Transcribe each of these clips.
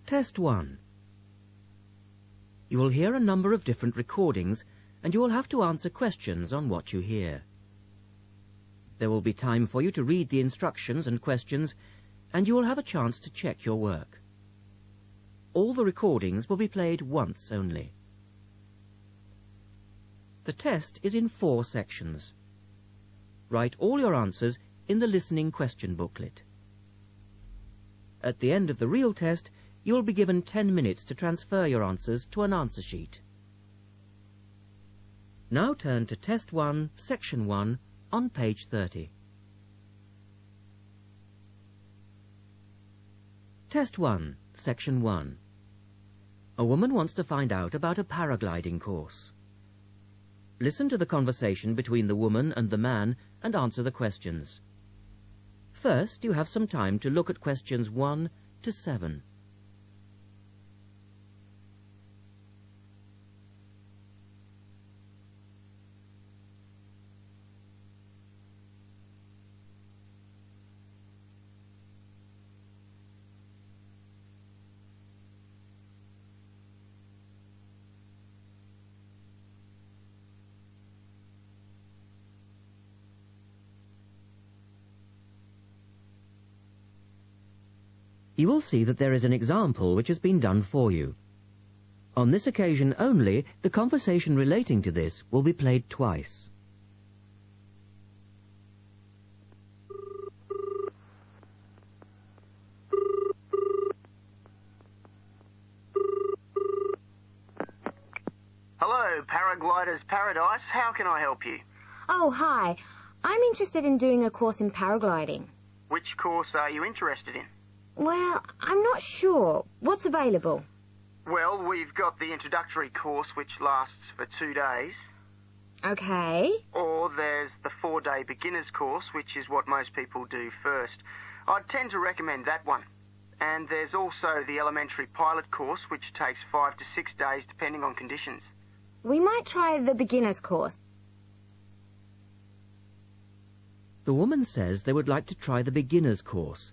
Test 1. You will hear a number of different recordings, and you will have to answer questions on what you hear. There will be time for you to read the instructions and questions, and you will have a chance to check your work. All the recordings will be played once only. The test is in 4 sections. Write all your answers in the listening question booklet. At the end of the real test, you will be given 10 minutes to transfer your answers to an answer sheet. Now turn to Test 1, Section 1, on page 30. Test 1, Section 1. A woman wants to find out about a paragliding course. Listen to the conversation between the woman and the man and answer the questions. First, you have some time to look at questions 1 to 7. You will see that there is an example which has been done for you. On this occasion only, the conversation relating to this will be played twice. Hello, Paragliders Paradise. How can I help you? Oh, hi. I'm interested in doing a course in paragliding. Which course are you interested in? Well, I'm not sure. What's available? Well, we've got the introductory course, which lasts for 2 days. Okay. Or there's the 4-day beginner's course, which is what most people do first. I'd tend to recommend that one. And there's also the elementary pilot course, which takes 5 to 6 days, depending on conditions. We might try the beginner's course. The woman says they would like to try the beginner's course.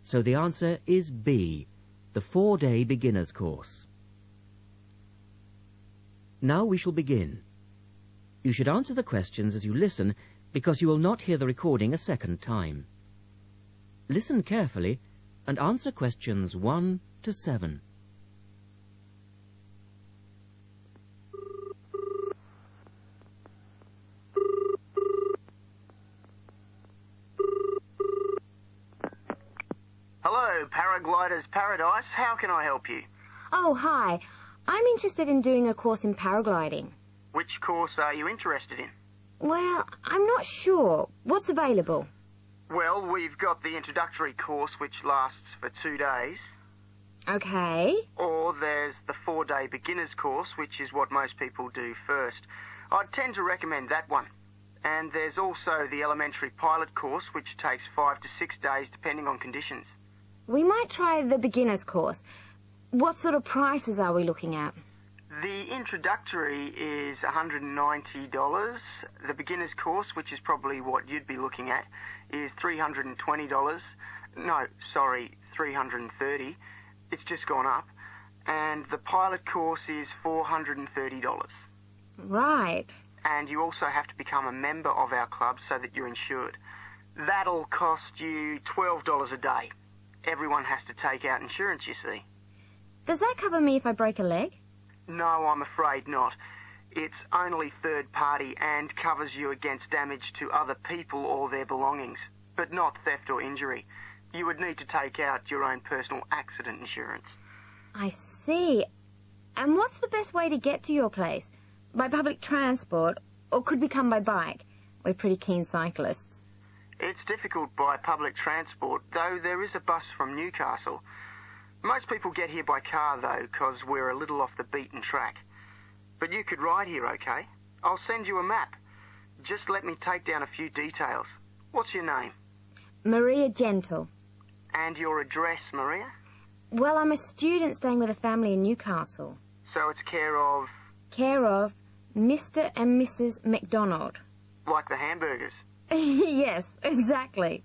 So the answer is B, the 4-day beginner's course. Now we shall begin. You should answer the questions as you listen, because you will not hear the recording a second time. Listen carefully and answer questions 1 to 7. Hello, Paragliders Paradise. How can I help you? Oh, hi. I'm interested in doing a course in paragliding. Which course are you interested in? Well, I'm not sure. What's available? Well, we've got the introductory course, which lasts for 2 days. Okay. Or there's the 4-day beginner's course, which is what most people do first. I'd tend to recommend that one. And there's also the elementary pilot course, which takes 5 to 6 days, depending on conditions. We might try the beginner's course. What sort of prices are we looking at? The introductory is $190. The beginner's course, which is probably what you'd be looking at, is $320. No, sorry, $330. It's just gone up. And the pilot course is $430. Right. And you also have to become a member of our club so that you're insured. That'll cost you $12 a day. Everyone has to take out insurance, you see. Does that cover me if I break a leg? No, I'm afraid not. It's only third party and covers you against damage to other people or their belongings, but not theft or injury. You would need to take out your own personal accident insurance. I see. And what's the best way to get to your place? By public transport, or could we come by bike? We're pretty keen cyclists. It's difficult by public transport, though there is a bus from Newcastle. Most people get here by car, though, because we're a little off the beaten track. But you could ride here, okay? I'll send you a map. Just let me take down a few details. What's your name? Maria Gentle. And your address, Maria? Well, I'm a student staying with a family in Newcastle. So it's care of... Care of Mr. and Mrs. McDonald. Like the hamburgers? Yes, exactly.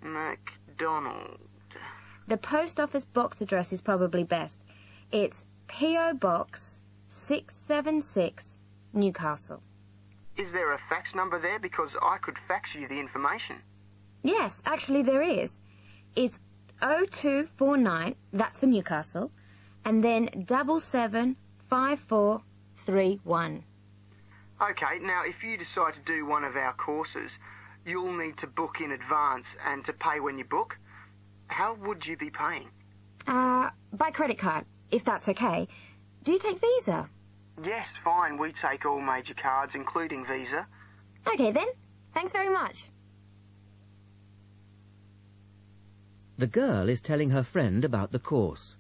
McDonald. The post office box address is probably best. It's P.O. Box 676, Newcastle. Is there a fax number there? Because I could fax you the information. Yes, actually there is. It's 0249, that's for Newcastle, and then 775431. Okay, now if you decide to do one of our courses, you'll need to book in advance and to pay when you book. How would you be paying? By credit card, if that's okay. Do you take Visa? Yes, fine. We take all major cards, including Visa. Okay then. Thanks very much. The girl is telling her friend about the course.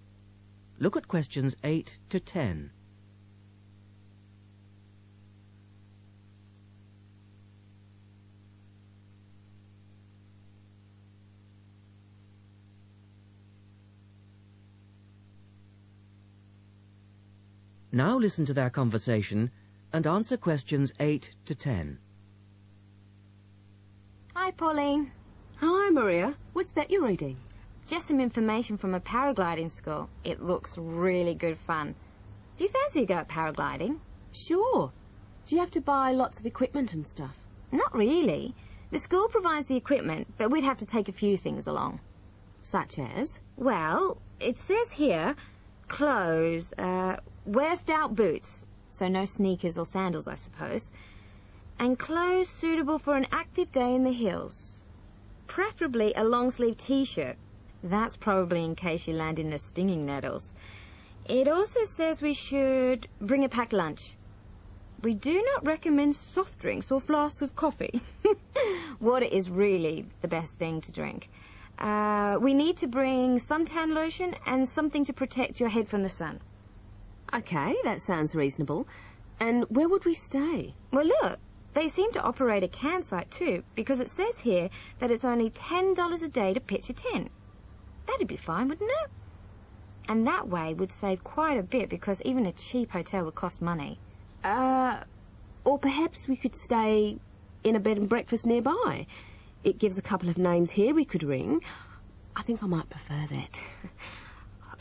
Look at questions 8 to 10. Now listen to their conversation and answer questions 8 to 10. Hi, Pauline. Hi, Maria. What's that you're reading? Just some information from a paragliding school. It looks really good fun. Do you fancy a go at paragliding? Sure. Do you have to buy lots of equipment and stuff? Not really. The school provides the equipment, but we'd have to take a few things along. Such as? Well, it says here, clothes, wear stout boots, so no sneakers or sandals, I suppose, and clothes suitable for an active day in the hills. Preferably a long-sleeve T-shirt. That's probably in case you land in the stinging nettles. It also says we should bring a packed lunch. We do not recommend soft drinks or flasks of coffee. Water is really the best thing to drink. We need to bring suntan lotion and something to protect your head from the sun. Okay, that sounds reasonable. And where would we stay? Well, look, they seem to operate a campsite too, because it says here that it's only $10 a day to pitch a tent. That'd be fine, wouldn't it? And that way we'd save quite a bit, because even a cheap hotel would cost money. Or perhaps we could stay in a bed and breakfast nearby. It gives a couple of names here we could ring. I think I might prefer that.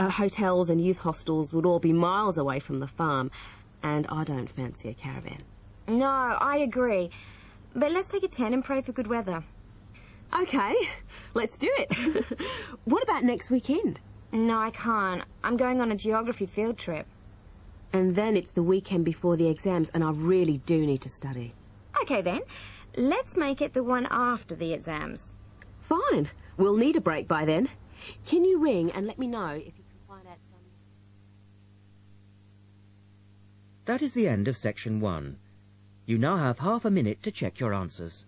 Hotels and youth hostels would all be miles away from the farm, and I don't fancy a caravan. No, I agree. But let's take a tent and pray for good weather. Okay, let's do it. What about next weekend? No, I can't. I'm going on a geography field trip. And then it's the weekend before the exams, and I really do need to study. Okay then, let's make it the one after the exams. Fine. We'll need a break by then. Can you ring and let me know if you can find out some... That is the end of section 1. You now have half a minute to check your answers.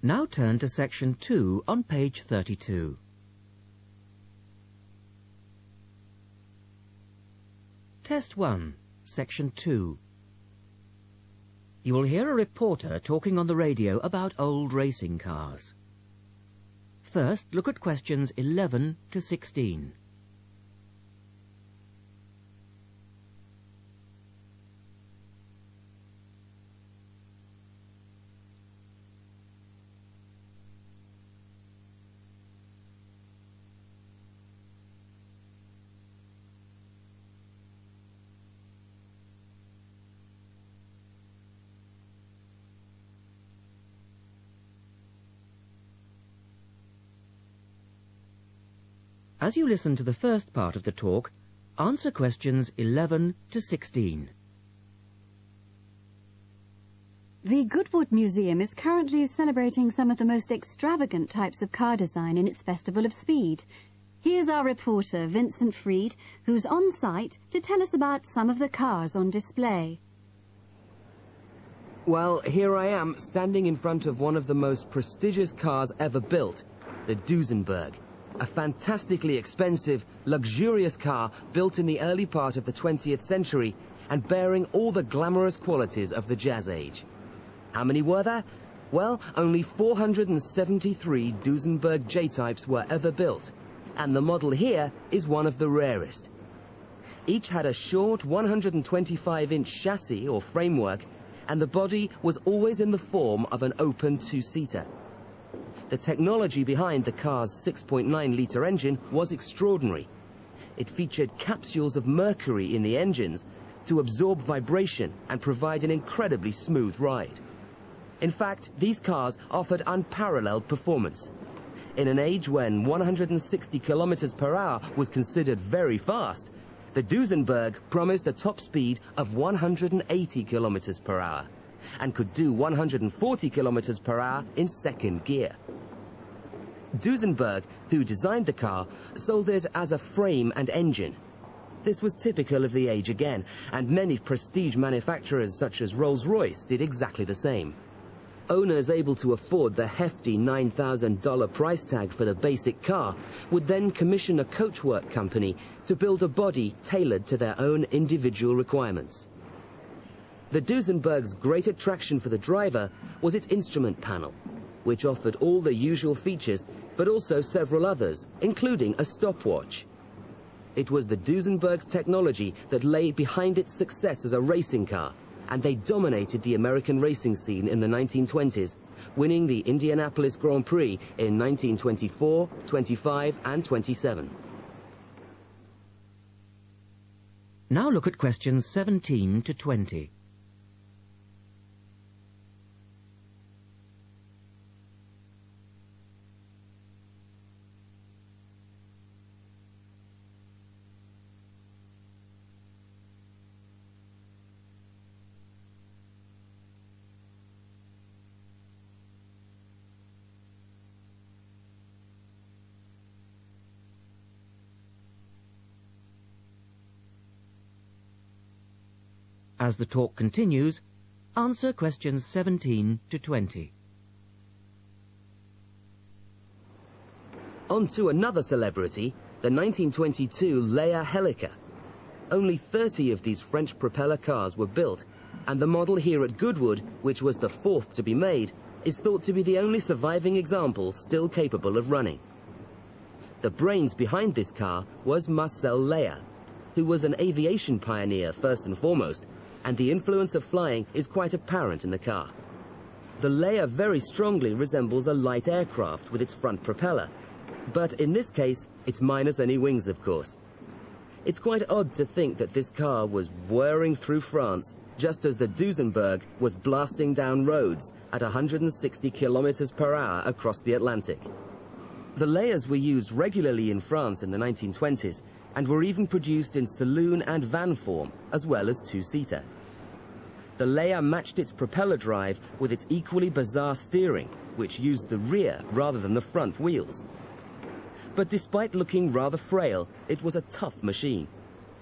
Now turn to section 2 on page 32. Test 1, section 2. You will hear a reporter talking on the radio about old racing cars. First, look at questions 11 to 16. As you listen to the first part of the talk, answer questions 11 to 16. The Goodwood Museum is currently celebrating some of the most extravagant types of car design in its Festival of Speed. Here's our reporter, Vincent Freed, who's on site to tell us about some of the cars on display. Well, here I am, standing in front of one of the most prestigious cars ever built, the Duesenberg. a fantastically expensive, luxurious car built in the early part of the 20th century and bearing all the glamorous qualities of the Jazz Age. How many were there? Well, only 473 Duesenberg J-types were ever built, and the model here is one of the rarest. Each had a short 125-inch chassis or framework, and the body was always in the form of an open two-seater. The technology behind the car's 6.9-litre engine was extraordinary. It featured capsules of mercury in the engines to absorb vibration and provide an incredibly smooth ride. In fact, these cars offered unparalleled performance. In an age when 160 kilometers per hour was considered very fast, the Duesenberg promised a top speed of 180 kilometers per hour and could do 140 kilometers per hour in second gear. Duesenberg, who designed the car, sold it as a frame and engine. This was typical of the age again, and many prestige manufacturers such as Rolls-Royce did exactly the same. Owners able to afford the hefty $9,000 price tag for the basic car would then commission a coachwork company to build a body tailored to their own individual requirements. The Duesenberg's great attraction for the driver was its instrument panel, which offered all the usual features, but also several others, including a stopwatch. It was the Duesenberg's technology that lay behind its success as a racing car, and they dominated the American racing scene in the 1920s, winning the Indianapolis Grand Prix in 1924, 25, and 27. Now look at questions 17 to 20. As the talk continues, answer questions 17 to 20. On to another celebrity, the 1922 Leia Helica. Only 30 of these French propeller cars were built, and the model here at Goodwood, which was the fourth to be made, is thought to be the only surviving example still capable of running. The brains behind this car was Marcel Leia, who was an aviation pioneer first and foremost, and the influence of flying is quite apparent in the car. The Leia very strongly resembles a light aircraft with its front propeller, but in this case, it's minus any wings, of course. It's quite odd to think that this car was whirring through France just as the Duesenberg was blasting down roads at 160 kilometers per hour across the Atlantic. The Leias were used regularly in France in the 1920s and were even produced in saloon and van form, as well as two-seater. The Leia matched its propeller drive with its equally bizarre steering, which used the rear rather than the front wheels. But despite looking rather frail, it was a tough machine.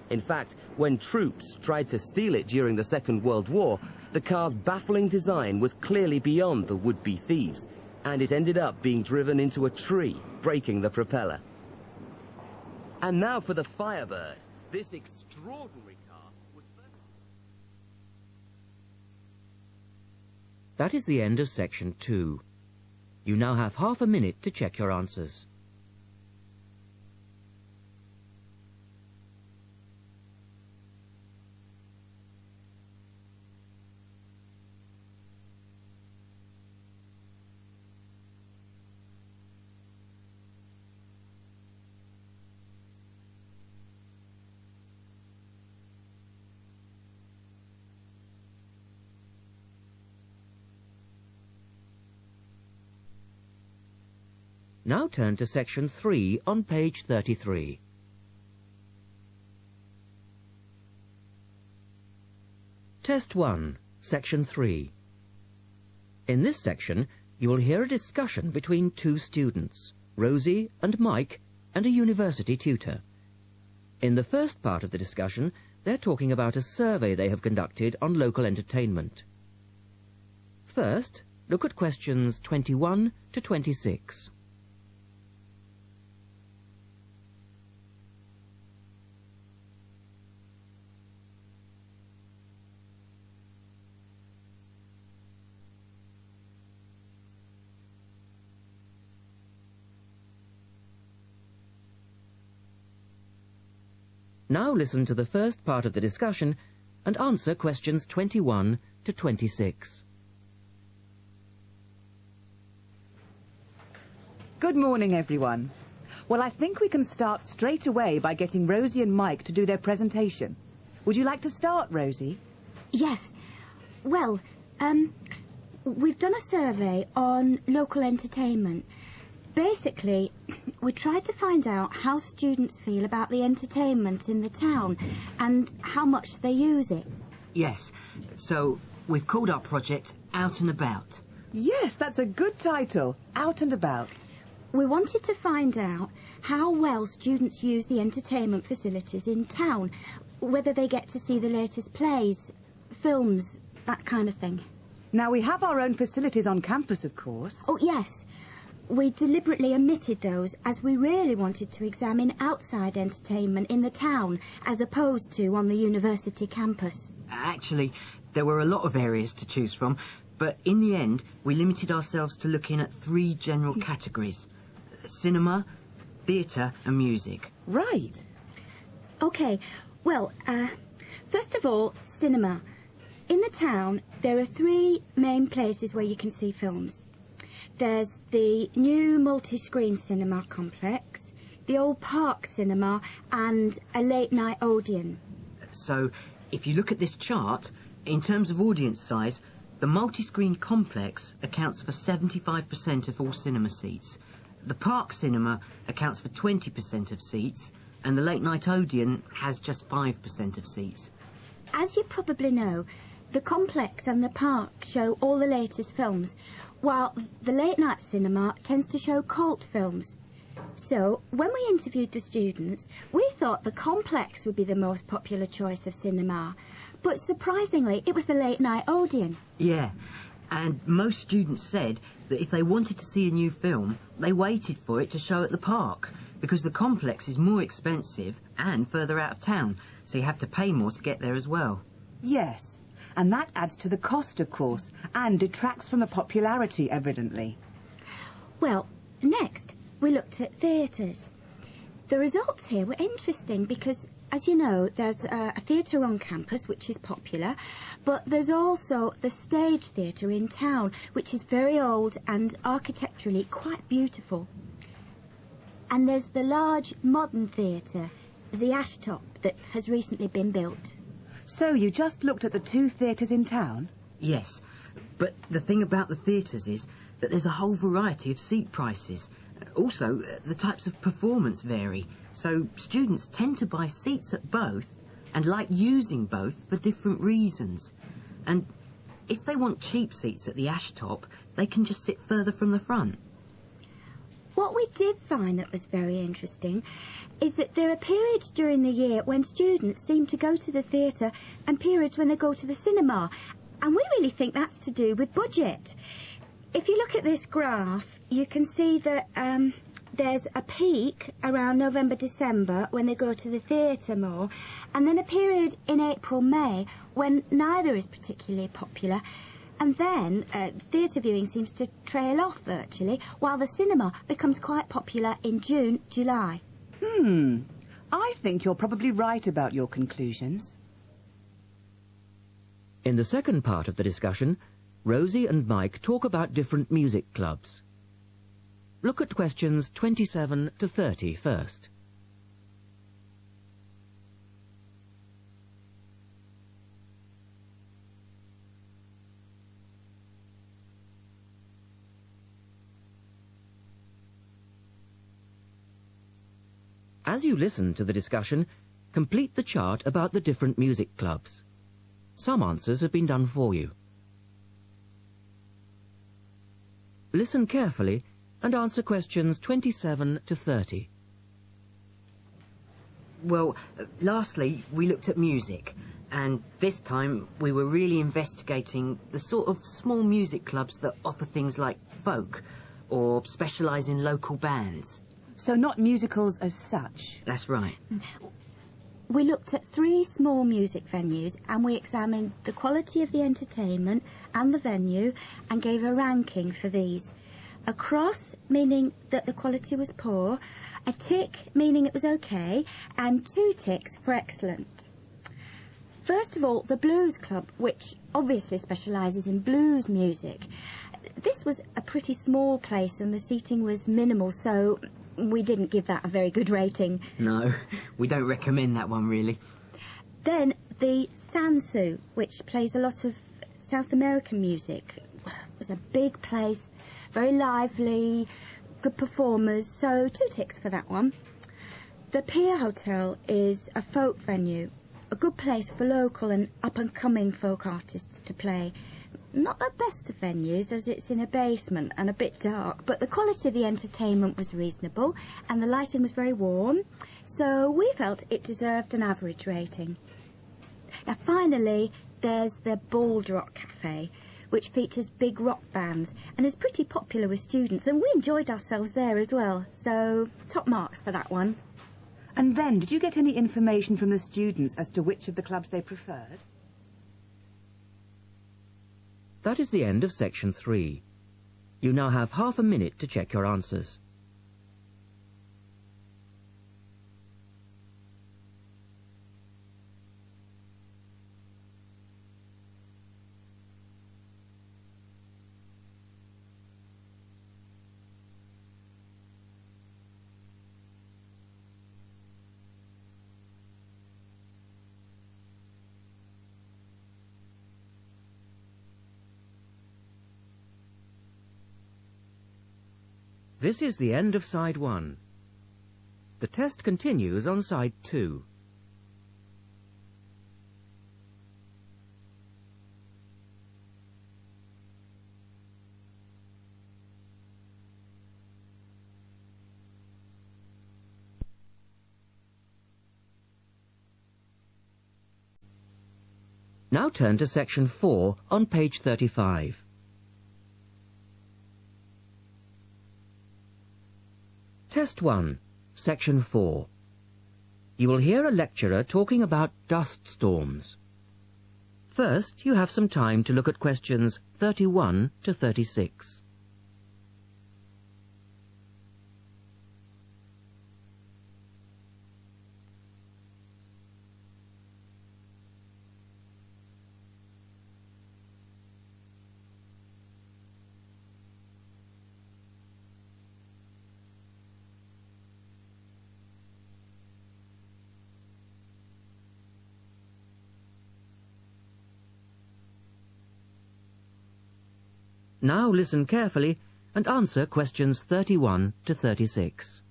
In fact, when troops tried to steal it during the Second World War, the car's baffling design was clearly beyond the would-be thieves, and it ended up being driven into a tree, breaking the propeller. And now for the Firebird. This extraordinary car was... That is the end of section 2. You now have half a minute to check your answers. Now turn to section 3 on page 33. Test 1, section 3. In this section, you will hear a discussion between two students, Rosie and Mike, and a university tutor. In the first part of the discussion, they're talking about a survey they have conducted on local entertainment. First, look at questions 21 to 26. Now listen to the first part of the discussion and answer questions 21 to 26. Good morning, everyone. Well, I think we can start straight away by getting Rosie and Mike to do their presentation. Would you like to start, Rosie? Yes. Well, we've done a survey on local entertainment. Basically, we tried to find out how students feel about the entertainment in the town and how much they use it. Yes, so we've called our project Out and About. Yes, that's a good title. Out and About. We wanted to find out how well students use the entertainment facilities in town, whether they get to see the latest plays, films, that kind of thing. Now, we have our own facilities on campus, of course. Oh, yes. We deliberately omitted those as we really wanted to examine outside entertainment in the town as opposed to on the university campus. Actually, there were a lot of areas to choose from, but in the end, we limited ourselves to looking at 3 general categories: cinema, theatre and music. Right. OK, well, first of all, cinema. In the town, there are 3 main places where you can see films. There's the new multi-screen cinema complex, the old park cinema and a late-night Odeon. So, if you look at this chart, in terms of audience size, the multi-screen complex accounts for 75% of all cinema seats. The park cinema accounts for 20% of seats, and the late-night Odeon has just 5% of seats. As you probably know, the complex and the park show all the latest films, while the late-night cinema tends to show cult films. So, when we interviewed the students, we thought the complex would be the most popular choice of cinema, but surprisingly, it was the late-night Odeon. Yeah, and most students said that if they wanted to see a new film, they waited for it to show at the park, because the complex is more expensive and further out of town, so you have to pay more to get there as well. Yes, and that adds to the cost, of course, and detracts from the popularity, evidently. Well, next, we looked at theatres. The results here were interesting because, as you know, there's a theatre on campus, which is popular, but there's also the Stage Theatre in town, which is very old and architecturally quite beautiful. And there's the large modern theatre, the Ashtop, that has recently been built. So you just looked at the 2 theatres in town? Yes, but the thing about the theatres is that there's a whole variety of seat prices. Also, the types of performance vary, so students tend to buy seats at both and like using both for different reasons. And if they want cheap seats at the Ashtop, they can just sit further from the front. What we did find that was very interesting is that there are periods during the year when students seem to go to the theatre and periods when they go to the cinema. And we really think that's to do with budget. If you look at this graph, you can see that there's a peak around November, December when they go to the theatre more, and then a period in April, May when neither is particularly popular. And then theatre viewing seems to trail off virtually, while the cinema becomes quite popular in June, July. I think you're probably right about your conclusions. In the second part of the discussion, Rosie and Mike talk about different music clubs. Look at questions 27 to 30 first. As you listen to the discussion, complete the chart about the different music clubs. Some answers have been done for you. Listen carefully and answer questions 27 to 30. Well, lastly, we looked at music, and this time we were really investigating the sort of small music clubs that offer things like folk or specialise in local bands. So not musicals as such? That's right. We looked at 3 small music venues and we examined the quality of the entertainment and the venue and gave a ranking for these. Across, meaning that the quality was poor, a tick meaning it was okay, and 2 ticks for excellent. First of all, the Blues Club, which obviously specialises in blues music. This was a pretty small place and the seating was minimal, so we didn't give that a very good rating. No, we don't recommend that one, really. Then the Sansu, which plays a lot of South American music. It was a big place, very lively, good performers, so 2 ticks for that one. The Pier Hotel is a folk venue, a good place for local and up-and-coming folk artists to play. Not the best of venues, as it's in a basement and a bit dark, but the quality of the entertainment was reasonable and the lighting was very warm, so we felt it deserved an average rating. Now finally, there's the Bald Rock Cafe, which features big rock bands and is pretty popular with students, and we enjoyed ourselves there as well, so top marks for that one. And then, did you get any information from the students as to which of the clubs they preferred? That is the end of section 3. You now have half a minute to check your answers. This is the end of side 1. The test continues on side 2. Now turn to section 4 on page 35. Test 1, Section 4. You will hear a lecturer talking about dust storms. First, you have some time to look at questions 31 to 36. Now listen carefully and answer questions 31 to 36.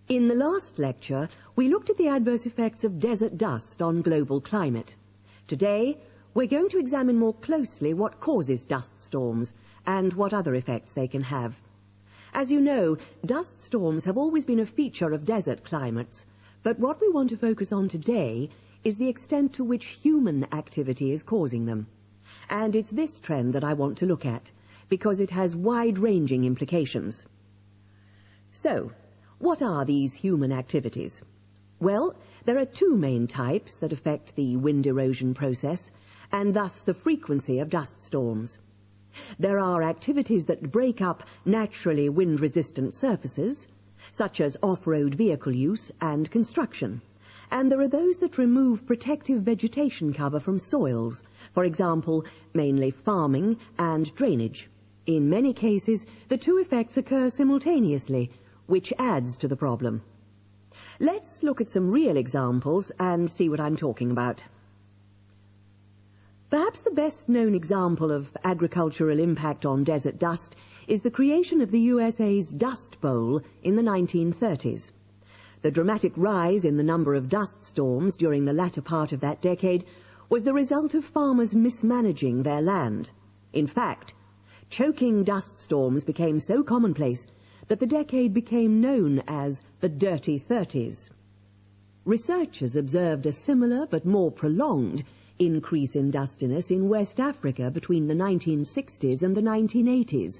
In the last lecture, we looked at the adverse effects of desert dust on global climate. Today, we're going to examine more closely what causes dust storms and what other effects they can have. As you know, dust storms have always been a feature of desert climates, but what we want to focus on today is the extent to which human activity is causing them. And it's this trend that I want to look at, because it has wide-ranging implications. So, what are these human activities? Well, there are 2 main types that affect the wind erosion process, and thus the frequency of dust storms. There are activities that break up naturally wind-resistant surfaces, such as off-road vehicle use and construction. And there are those that remove protective vegetation cover from soils, for example, mainly farming and drainage. In many cases, the 2 effects occur simultaneously, which adds to the problem. Let's look at some real examples and see what I'm talking about. Perhaps the best-known example of agricultural impact on desert dust is the creation of the USA's Dust Bowl in the 1930s. The dramatic rise in the number of dust storms during the latter part of that decade was the result of farmers mismanaging their land. In fact, choking dust storms became so commonplace that the decade became known as the Dirty 30s. Researchers observed a similar but more prolonged increase in dustiness in West Africa between the 1960s and the 1980s,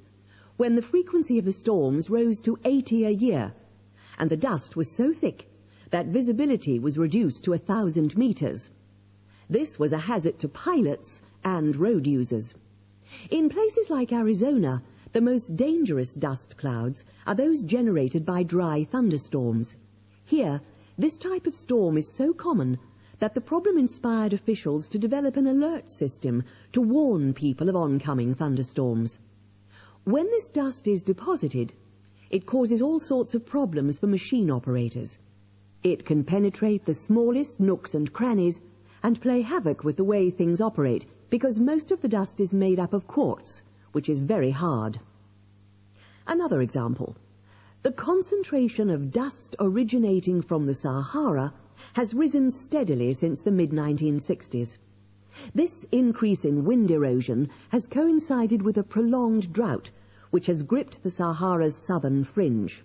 when the frequency of the storms rose to 80 a year, and the dust was so thick that visibility was reduced to 1,000 meters. This was a hazard to pilots and road users. In places like Arizona, The most dangerous dust clouds are those generated by dry thunderstorms. Here, this type of storm is so common that the problem inspired officials to develop an alert system to warn people of oncoming thunderstorms. When this dust is deposited, it causes all sorts of problems for machine operators. It can penetrate the smallest nooks and crannies and play havoc with the way things operate, because most of the dust is made up of quartz, which is very hard. Another example. The concentration of dust originating from the Sahara has risen steadily since the mid-1960s. This increase in wind erosion has coincided with a prolonged drought, which has gripped the Sahara's southern fringe.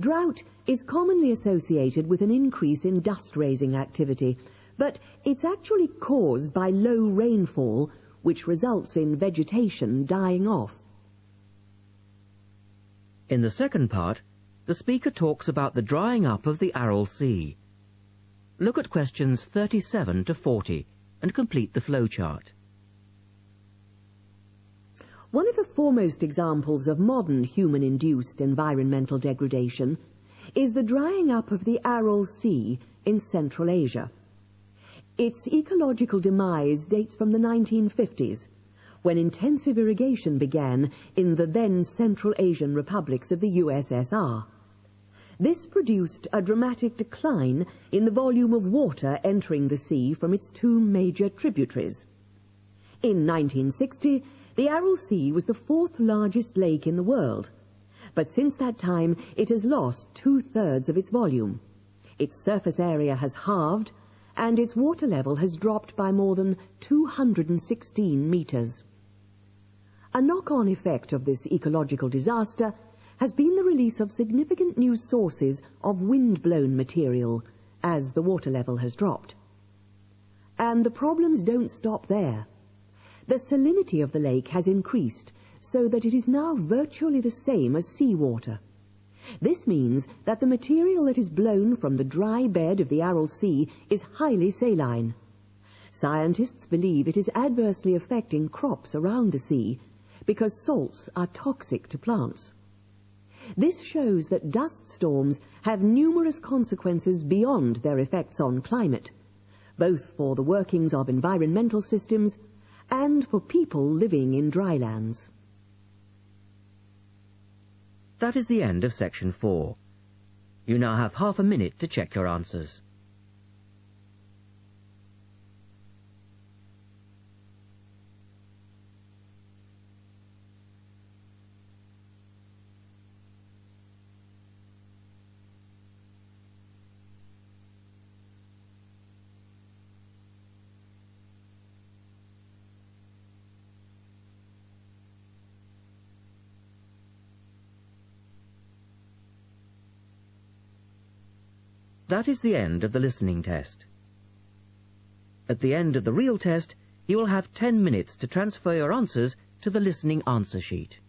Drought is commonly associated with an increase in dust-raising activity, but it's actually caused by low rainfall, which results in vegetation dying off. In the second part, the speaker talks about the drying up of the Aral Sea. Look at questions 37 to 40 and complete the flowchart. One of the foremost examples of modern human-induced environmental degradation is the drying up of the Aral Sea in Central Asia. Its ecological demise dates from the 1950s, when intensive irrigation began in the then Central Asian republics of the USSR. This produced a dramatic decline in the volume of water entering the sea from its two major tributaries. In 1960, the Aral Sea was the fourth largest lake in the world, but since that time it has lost 2/3 of its volume. Its surface area has halved, and its water level has dropped by more than 216 meters. A knock-on effect of this ecological disaster has been the release of significant new sources of wind-blown material as the water level has dropped. And the problems don't stop there. The salinity of the lake has increased so that it is now virtually the same as seawater. This means that the material that is blown from the dry bed of the Aral Sea is highly saline. Scientists believe it is adversely affecting crops around the sea because salts are toxic to plants. This shows that dust storms have numerous consequences beyond their effects on climate, both for the workings of environmental systems and for people living in drylands. That is the end of section 4. You now have half a minute to check your answers. That is the end of the listening test. At the end of the real test, you will have 10 minutes to transfer your answers to the listening answer sheet.